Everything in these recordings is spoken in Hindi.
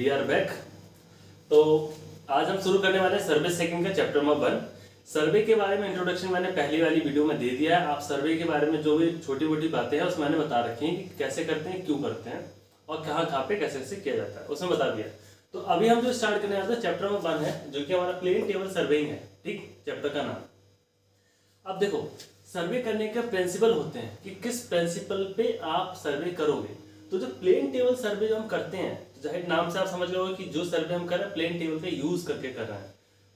We are back. तो आज हम शुरू करने वाले हैं सर्वे सेकंड का चैप्टर नंबर 1। सर्वे के बारे में इंट्रोडक्शन मैंने पहली वाली वीडियो में दे दिया है। आप सर्वे के बारे में जो भी छोटी मोटी बातें हैं उसमें मैंने बता रखी हैं कि कैसे करते हैं, क्यों करते हैं और कहाँ पे कैसे कैसे किया जाता है, उसमें बता दिया। तो अभी हम जो स्टार्ट करने वाले हैं चैप्टर नंबर 1 है, जो कि हमारा प्लेन टेबल सर्वेइंग है। ठीक, चैप्टर का नाम। अब देखो, सर्वे करने के प्रिंसिपल होते हैं कि किस प्रिंसिपल पे आप सर्वे करोगे। तो जो प्लेन टेबल सर्वे जो हम करते हैं, तो जाहिर नाम से आप समझ गए होंगे कि जो सर्वे हम कर रहे हैं प्लेन टेबल का यूज करके कर रहे हैं,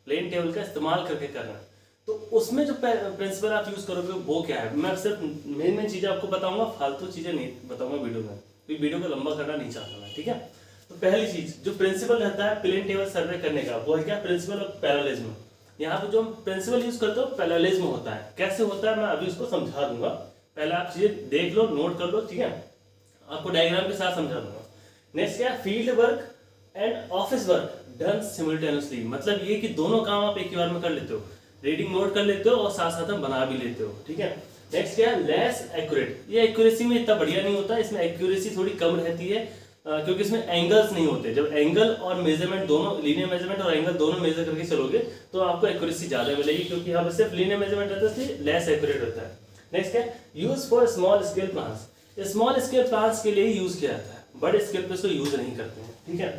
प्लेन टेबल का इस्तेमाल करके कर रहे हैं। तो उसमें जो प्रिंसिपल आप यूज करोगे वो क्या है, मैं सिर्फ मेन चीजें आपको बताऊंगा, फालतू चीजें नहीं बताऊंगा वीडियो में, क्योंकि वीडियो को लंबा करना नहीं चाहता मैं। ठीक है, तो पहली चीज जो प्रिंसिपल रहता है प्लेन टेबल सर्वे करने का, वो है क्या, प्रिंसिपल ऑफ पैरेललिज्म। यहाँ पे जो हम प्रिंसिपल यूज करते हो पैरेललिज्म होता है। कैसे होता है मैं अभी उसको समझा दूंगा, पहले आप चीजें देख लो, नोट कर लो। ठीक है, आपको डायग्राम के साथ समझा दूंगा। नेक्स्ट क्या है, field work and office work done simultaneously. मतलब ये कि दोनों काम आप एक ही बार में कर लेते हो, रीडिंग नोट कर लेते हो और साथ साथ में बना भी लेते हो। ठीक है, नेक्स्ट क्या है, लेस एक्यूरेट। ये एक्यूरेसी में इतना बढ़िया नहीं होता, इसमें एक्यूरेसी थोड़ी कम रहती है क्योंकि इसमें एंगल्स नहीं होते। जब एंगल और मेजरमेंट दोनों, लीनियर मेजरमेंट और एंगल दोनों मेजर करके चलोगे तो आपको एक्यूरेसी ज्यादा मिलेगी, क्योंकि यहाँ पर सिर्फ लीनियर मेजरमेंट रहता है, इसलिए लेस एक्यूरेट होता है। नेक्स्ट क्या है, use for small scale plans. Small scale plans के लिए यूज किया जाता है, बड़े स्केल पे इसको यूज नहीं करते हैं। ठीक है,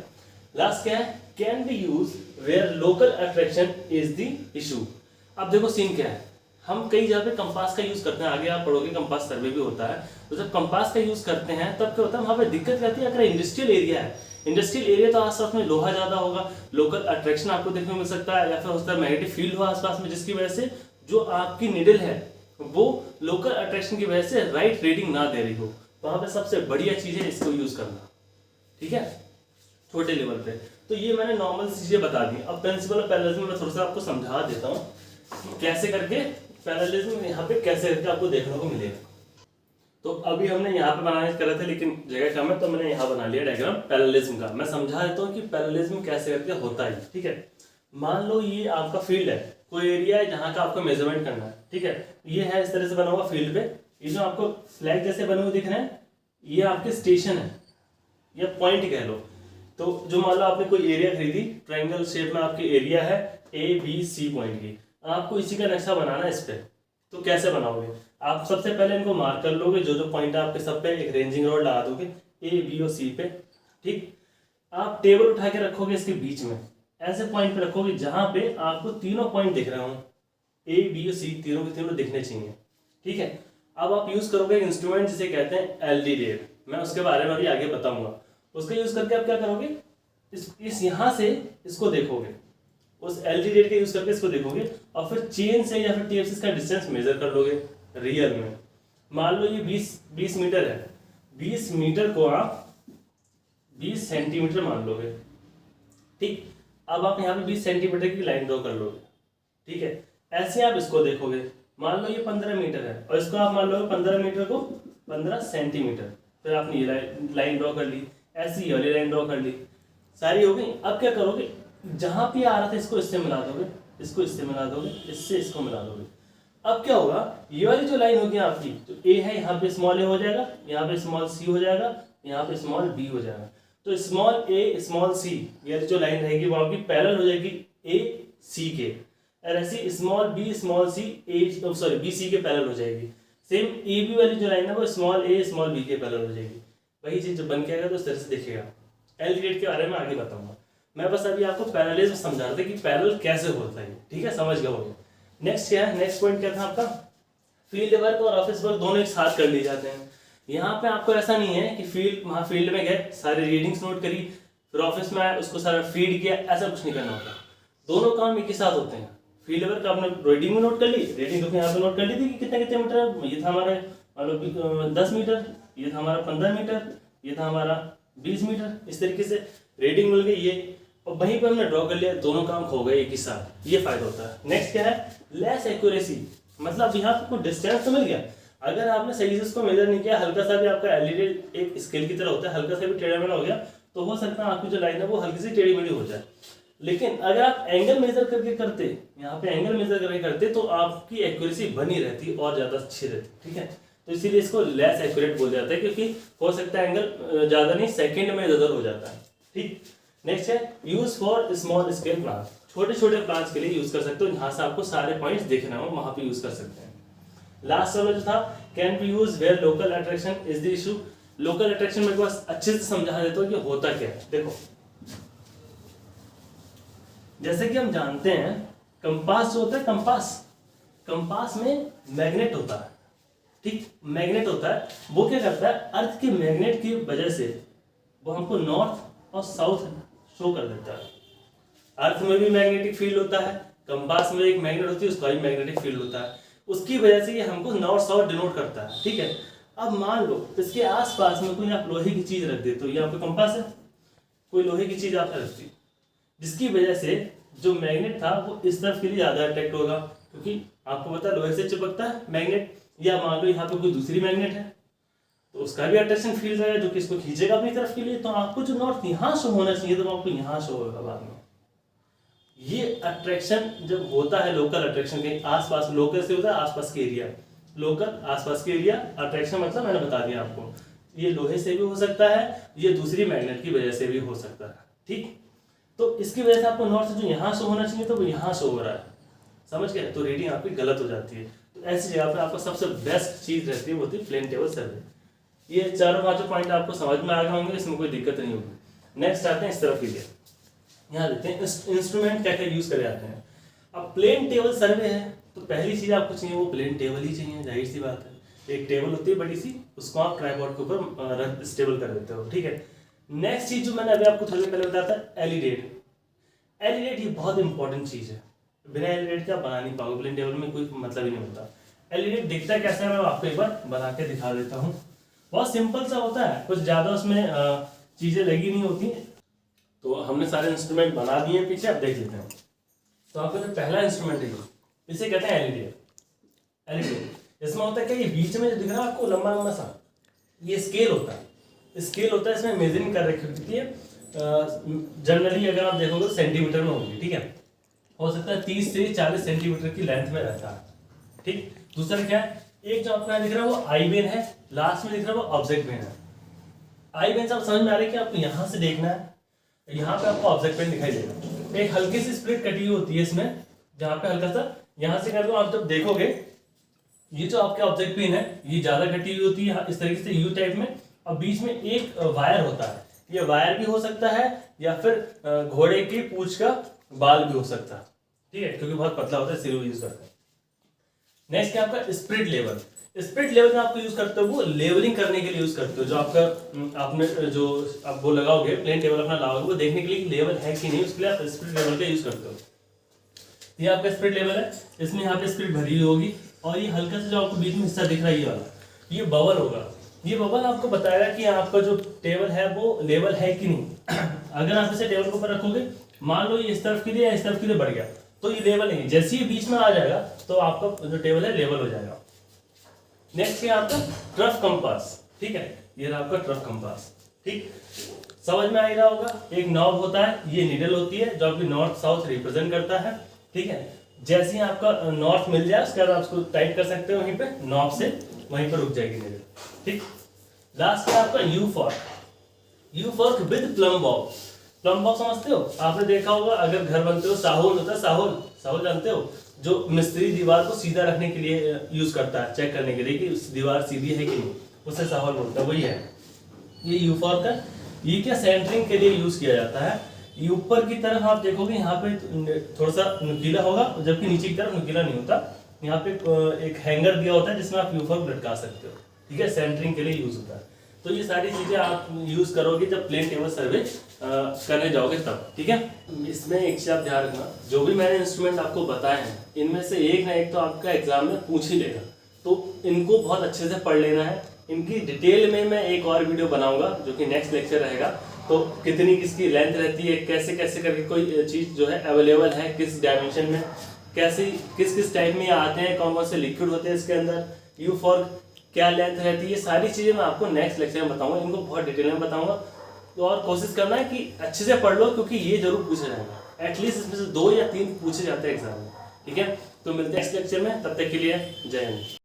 लास्ट क्या है, can be use where local attraction is the issue. अब देखो सीन क्या है, हम कई जगह पे कंपास का यूज करते हैं, आगे आप पढ़ोगे कंपास सर्वे भी होता है। तो जब कंपास का यूज करते हैं तब क्या होता है, वहां पे दिक्कत रहती है। अगर इंडस्ट्रियल एरिया है, इंडस्ट्रियल एरिया तो आसपास में लोहा ज्यादा होगा, लोकल अट्रैक्शन आपको देखने को मिल सकता है, या फिर होता है मैग्नेटिक फील्ड हो आसपास में, जिसकी वजह से जो आपकी निडल है वो लोकल अट्रैक्शन की वजह से राइट रीडिंग ना दे रही हो। वहां पे सबसे बढ़िया चीज है इसको यूज करना। ठीक है, छोटे लेवल पे। तो ये मैंने नॉर्मल चीजें बता दी। अब प्रिंसिपल ऑफ पैरेललिज्म में थोड़ा सा आपको समझा देता हूँ कि कैसे करके पैरेललिज्म यहाँ पे कैसे करके आपको देखने को मिलेगा। तो अभी हमने यहाँ पे बनाने कर रहे थे लेकिन जगह कम है, तो मैंने यहाँ बना लिया डायग्राम पैरेललिज्म का। मैं समझा देता हूँ कि पैरेललिज्म कैसे करके होता है। ठीक है, मान लो ये आपका फील्ड है, कोई एरिया है जहाँ का आपको मेजरमेंट करना है। ठीक है, ये है इस तरह से बना हुआ फील्ड पे, ये जो आपको फ्लैग जैसे बने हुए दिख रहे हैं ये आपके स्टेशन है या पॉइंट कह लो। तो जो मान लो आपने कोई एरिया खरीदी, ट्रायंगल शेप में आपकी एरिया है ABC पॉइंट की, आपको इसी का नक्शा बनाना है इस पे। तो कैसे बनाओगे, आप सबसे पहले इनको मार्क कर लोगे, जो जो पॉइंट है आपके सब पे एक रेंजिंग रॉड लगा दोगे A, B और C पे। ठीक, आप टेबल उठा के रखोगे इसके बीच में, ऐसे पॉइंट पे रखोगे जहां पे आपको तीनों पॉइंट दिख रहे हो, A, B और C तीनों के तीनों दिखने चाहिए। ठीक है, अब आप यूज करोगे इंस्ट्रूमेंट जिसे कहते हैं LD रेट, मैं उसके बारे में भी आगे बताऊंगा। उसका यूज करके आप क्या करोगे, इस यहां से इसको देखोगे, उस LD रेट का यूज करके इसको देखोगे और फिर चेन से या फिर टेप से इसका डिस्टेंस मेजर कर लोगे रियल में। मान लो ये 20 मीटर है, 20 मीटर को आप 20 सेंटीमीटर मान लोगे। ठीक, अब आप यहाँ पे 20 सेंटीमीटर की लाइन ड्रॉ कर लोगे। ठीक है, ऐसे आप इसको देखोगे, मान लो ये 15 मीटर है और इसको आप मान लोगे 15 मीटर को 15 सेंटीमीटर। फिर आपने ये लाइन ड्रॉ कर ली, ऐसी वाली लाइन ड्रॉ कर ली, सारी हो गई। अब क्या करोगे, जहां पे आ रहा था इसको इससे मिला दोगे, इसको इससे मिला दोगे, इससे इसको मिला दोगे। अब क्या होगा, ये वाली जो लाइन होगी आपकी, तो A है यहाँ पे स्मॉल a हो जाएगा, यहाँ पे स्मॉल c हो जाएगा, यहाँ पे स्मॉल b हो जाएगा। तो स्मॉल a स्मॉल c ये जो लाइन रहेगी वो आपकी पैरेलल हो जाएगी A C के, और ऐसी small b small c B C के पैरेलल हो जाएगी। सेम A B वाली जो लाइन है वो स्मॉल a स्मॉल b के पैरेलल हो जाएगी। वही चीज जब बन के आएगा तो इस तरह से दिखेगा। LD रेट के बारे में आगे बताऊंगा, मैं बस अभी आपको पैरेललिज्म समझा रहा था कि पैरेलल कैसे होता है। ठीक है, समझ गए होंगे। नेक्स्ट क्या है, नेक्स्ट पॉइंट क्या था आपका, फील्ड वर्क और ऑफिस वर्क दोनों एक साथ कर लिए जाते हैं। यहाँ पे आपको ऐसा नहीं है कि वहाँ फील्ड में गए सारे रीडिंग्स नोट करी, फिर ऑफिस में आए उसको सारा फीड किया, ऐसा कुछ नहीं करना होता। दोनों काम एक ही साथ होते हैं। फील्ड वर्क आपने रीडिंग में नोट कर ली, रीडिंग तो यहाँ पे नोट कर ली थी कि कितने कितने मीटर है, ये था हमारा मान लो 10 मीटर, ये था हमारा 15 मीटर, ये था हमारा 20 मीटर। इस तरीके से रीडिंग मिल गई ये, और वहीं पर हमने ड्रॉ कर लिया, दोनों काम हो गए एक ही साथ। ये फायदा होता है। नेक्स्ट क्या है, लेस एक्यूरेसी। मतलब यहाँ पे कुछ डिस्टेंस तो मिल गया, अगर आपने सही से इसको मेजर नहीं किया, हल्का सा भी आपका LD एक स्केल की तरह होता है, हल्का सा भी टेढ़ा मेढ़ा हो गया तो हो सकता है आपकी जो लाइन है वो हल्की सी टेढ़ी मेढ़ी हो जाए। लेकिन अगर आप एंगल मेजर करके करते, यहाँ पे एंगल मेजर करके करते तो आपकी एक्यूरेसी बनी रहती और ज्यादा अच्छी रहती। ठीक है, तो इसीलिए इसको लेस एक्यूरेट बोल जाता है, क्योंकि हो सकता है एंगल ज्यादा नहीं सेकंड में इधर हो जाता है। ठीक, नेक्स्ट है use for small scale plant, छोटे छोटे प्लांट्स के लिए यूज कर सकते हो, जहां से आपको सारे पॉइंट्स देखना हो वहां पे यूज कर सकते हैं। लास्ट वाला जो था can be use where local attraction is the issue. Local attraction मेरे को अच्छे से समझा देता हूँ कि होता क्या है। देखो जैसे कि हम जानते हैं कंपास जो होता है, कंपास में मैग्नेट होता है, ठीक, मैग्नेट होता है। वो क्या करता है, अर्थ के मैग्नेट की वजह से वो हमको नॉर्थ और साउथ शो कर देता है। अर्थ में भी मैग्नेटिक फील्ड होता है, कंपास में एक मैग्नेट होती है, उसका भी मैग्नेटिक फील्ड होता है, उसकी वजह से ये हमको नॉर्थ साउथ डिनोट करता है, ठीक है। अब मान लो इसके आसपास में कोई आप लोहे की चीज रख देते हो, ये आपका कंपास है, कोई लोहे की चीज आपने रख दी, जिसकी वजह से जो मैग्नेट था वो इस तरफ के लिए ज्यादा अट्रैक्ट होगा, क्योंकि आपको पता है लोहे से चिपकता है मैग्नेट। या मान लो यहाँ पे कोई दूसरी मैग्नेट है तो उसका भी अट्रैक्शन फील्ड है जो कि इसको खींचेगा अपनी तरफ के लिए। तो आपको जो नॉर्थ यहाँ शो होना चाहिए तो आपको यहाँ शो होगा बाद में। ये अट्रैक्शन जब होता है लोकल अट्रैक्शन के आसपास, लोकल से होता है आसपास के एरिया, लोकल आसपास के एरिया, अट्रैक्शन मतलब मैंने बता दिया आपको, ये लोहे से भी हो सकता है, ये दूसरी मैग्नेट की वजह से भी हो सकता है, ठीक। तो इसकी वजह से आपको नॉर्थ जो यहाँ शो होना चाहिए तो वो यहाँ शो हो रहा है, समझ गए, तो रीडिंग आपकी गलत हो जाती है। तो ऐसी जगह पे आपको सबसे बेस्ट चीज रहती है वो होती है प्लेन टेबल सर्वे। ये चारों पांचों पॉइंट आपको समझ में आ गए होंगे, इसमें कोई दिक्कत नहीं होगी। नेक्स्ट आते हैं इस तरफ के लिए, यहाँ देखते हैं इंस्ट्रूमेंट क्या क्या यूज करे जाते हैं। अब प्लेन टेबल सर्वे है तो पहली चीज आपको चाहिए वो प्लेन टेबल ही चाहिए, जाहिर सी बात है। एक टेबल होती है बड़ी सी, उसको आप ट्राइपॉड के ऊपर स्टेबल कर देते हो, ठीक है। नेक्स्ट चीज जो मैंने अभी आपको थोड़ी पहले बताया था, एलिडेट। एलिडेट ये बहुत इंपॉर्टेंट चीज है, बिना एलिडेट के आप बना नहीं पाओगे, प्लेन टेबल में कोई मतलब ही नहीं होता। एलिडेट दिखता कैसा है मैं आपको एक बार बना के दिखा देता हूँ। बहुत सिंपल सा होता है, कुछ ज्यादा उसमें चीजें लगी नहीं होती। तो हमने सारे इंस्ट्रूमेंट बना दिए पीछे, अब देख लेते हैं। तो आपका जो पहला इंस्ट्रूमेंट है इसे कहते हैं एलिडेट। एलिडेट इसमें होता है क्या, ये बीच में जो दिख रहा है आपको लंबा लंबा सा, ये स्केल होता है, स्केल होता है, इसमें मेजरिंग कर रखी होती है। जनरली अगर आप देखोगे तो सेंटीमीटर में होगी, ठीक है। हो सकता है 30 से 40 सेंटीमीटर की लेंथ में रहता है, ठीक। दूसरा क्या है, एक जो आपको दिख रहा है वो आई बेन है, लास्ट में दिख रहा है वो ऑब्जेक्ट बेन है। आई बेन से आप समझ में आ रहा है कि आपको यहाँ से देखना है, यहाँ पे आपको ऑब्जेक्ट बेन दिखाई देगा। एक हल्की सी स्प्लिट कटी हुई होती है इसमें, जहाँ पे हल्का सा यहाँ से कर दो, आप जब देखोगे ये जो आपके ऑब्जेक्ट पिन है ये ज्यादा कटी हुई होती है इस तरीके से यू टाइप में, और बीच में एक वायर होता है। ये वायर भी हो सकता है या फिर घोड़े की पूंछ का बाल भी हो सकता है, ठीक है, क्योंकि बहुत पतला होता है, सिर यूज करते हैं। नेक्स्ट क्या आपका स्प्रिट लेवल। स्प्रिट लेवल में आपको यूज करते हो वो लेवलिंग करने के लिए यूज करते हो। जो आपका आपने जो आप वो लगाओगे प्लेन टेबल अपना लगाओगे वो देखने के लिए लेवल है कि नहीं, उसके लिए आप स्प्रिट लेवल का यूज करते हो। ये आपका स्प्रिट लेवल है, इसमें यहाँ पे स्प्रिट भरी हुई होगी, और ये हल्का सा जो आपको बीच में हिस्सा दिख रहा है ये वाला, ये बबल होगा। ये बबल आपको बताएगा कि आपका जो टेबल है वो लेवल है कि नहीं। अगर आप इसे टेबल के ऊपर रखोगे, मान लो ये इस तरफ के लिए या इस तरफ के लिए बढ़ गया तो ये लेवल नहीं, जैसे ही बीच में आ जाएगा तो आपका जो टेबल है लेवल हो जाएगा। नेक्स्ट है आपका ट्रफ कंपास, ठीक है, ये रहा आपका ट्रफ कंपास, ठीक, समझ में आ रहा होगा। एक नॉब होता है, ये नीडल होती है जो आपकी नॉर्थ साउथ रिप्रेजेंट करता है, ठीक है। जैसे ही आपका नॉर्थ मिल जाए उसके बाद आप उसको टाइट कर सकते हो वहीं पे नॉब से, वहीं पर रुक जाएगी नीडल, ठीक। लास्ट है आपका you fork. You fork with plum box. Plum box समझते हो, आपने देखा होगा अगर घर बनते हो साहुल होता है, साहुल जानते हो, जो मिस्त्री दीवार को सीधा रखने के लिए यूज करता है, चेक करने के लिए कि दीवार सीधी है कि नहीं, उसे साहुल बोलता है, वही है ये यू फॉर्क है। ये क्या सेंटरिंग के लिए यूज किया जाता है। ये ऊपर की तरफ आप देखोगे यहाँ पे थोड़ा सा नुकीला होगा, जबकि नीचे की तरफ नुकीला नहीं होता। यहाँ पे एक हैंगर दिया होता है जिसमें आप यू फॉर्क लटका सकते हो, ठीक है, सेंटरिंग के लिए यूज होता है। तो ये सारी चीजें आप यूज करोगे जब प्लेन टेबल सर्वे करने जाओगे तब, ठीक है। इसमें एक चीज आप ध्यान रखना, जो भी मैंने इंस्ट्रूमेंट आपको बताए हैं इनमें से एक ना एक तो आपका एग्जाम में पूछ ही लेगा, तो इनको बहुत अच्छे से पढ़ लेना है। इनकी डिटेल में मैं एक और वीडियो बनाऊंगा जो कि नेक्स्ट लेक्चर रहेगा। तो कितनी किसकी लेंथ रहती है, कैसे कैसे करके कोई चीज जो है अवेलेबल है, किस डायमेंशन में, कैसे किस किस टाइप में आते हैं, कौन कौन से लिक्विड होते हैं इसके अंदर, यू फॉर्क क्या लेंथ रहती है, ये सारी चीजें मैं आपको नेक्स्ट लेक्चर में बताऊंगा, इनको बहुत डिटेल में बताऊंगा। तो और कोशिश करना है कि अच्छे से पढ़ लो, क्योंकि ये जरूर पूछा जाएगा, एटलीस्ट इसमें से 2 या 3 पूछे जाते हैं एग्जाम में, ठीक है। तो मिलते हैं नेक्स्ट लेक्चर में, तब तक के लिए जय हिंद।